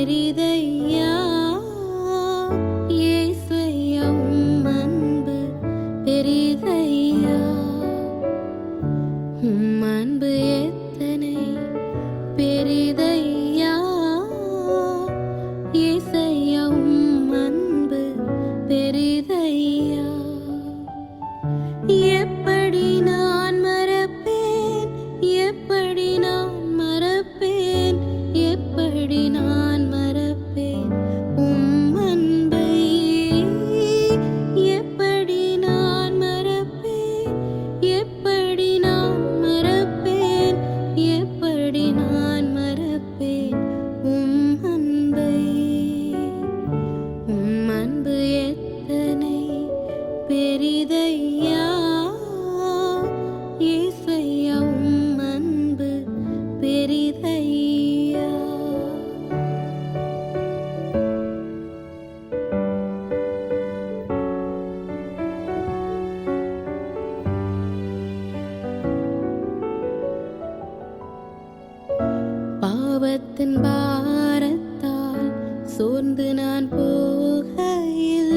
பெரிதையா இயேசையா உம் அன்பு பெரிதையா உம் அன்பு எத்தனை பெரிதையா இயேசையா உம் அன்பு பெரிதையா எப்படி நான் மறப்பேன் எப்படி நான் மறப்பேன் எப்படி நான் மறப்பேன் உம் அன்பை எப்படி நான் மறப்பேன் எப்படி நான் மறப்பேன் எப்படி நான் மறப்பேன் உம் அன்பை உம் அன்பு எத்தனை பெரிதையா இயேசையா உம் அன்பு பெரிதையா பாவத்தின் பாரத்தால் சோர்ந்து நான் போகையில்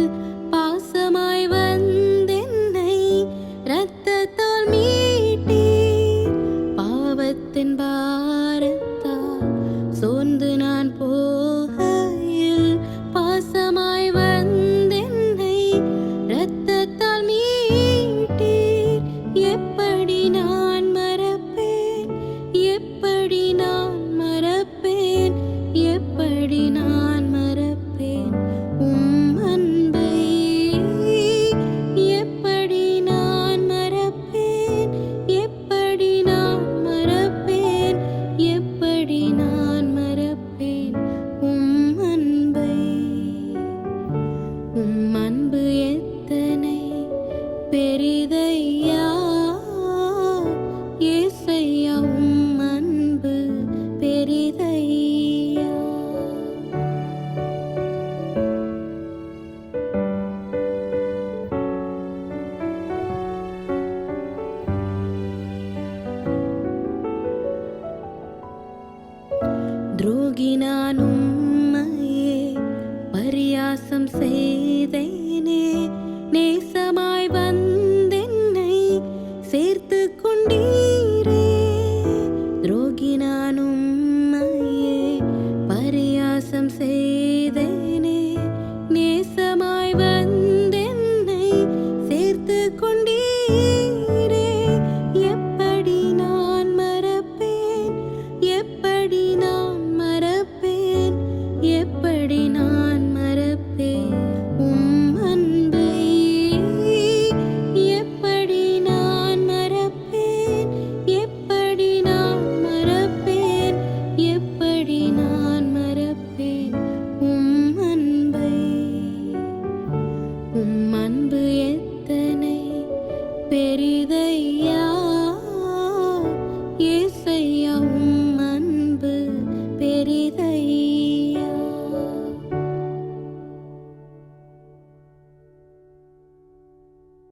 பாசமாய் வந்தென்னை இரத்தத்தால் மீட்டீர் பாவத்தின் பாரத்தால் சோர்ந்து நான் போகையில் பாசமாய் வந்தென்னை இரத்தத்தால் மீட்டீர் எப்படி நான் மறப்பேன் எப்படி நான் மறப்பேன் எப்படி நான் மறப்பேன் உம் அன்பை எப்படி நான் மறப்பேன் எப்படி நான் மறப்பேன் எப்படி நான் மறப்பேன் உம் அன்பை உம் அன்பு எத்தனை பெரிதையா இயேசையா உம் அன்பு பெரிதையா துரோகி நான் உம்மையே பரியாசம் செய்தேனே நேசமாய் வந்தென்னை சேர்த்து கொண்டீரே துரோகி நான் உம்மையே பரியாசம் செய்தேனே நேசமாய் வந்தென்னை சேர்த்து கொண்டீரே எப்படி நான் மறப்பேன் எப்படி நான் மறப்பேன் எப்படி நான் மறப்பேன் உம் அன்பை எப்படி நான் மறப்பேன் எப்படி நான் மறப்பேன் எப்படி நான் மறப்பேன் உம் அன்பை உம் அன்பு எத்தனை பெரிதையா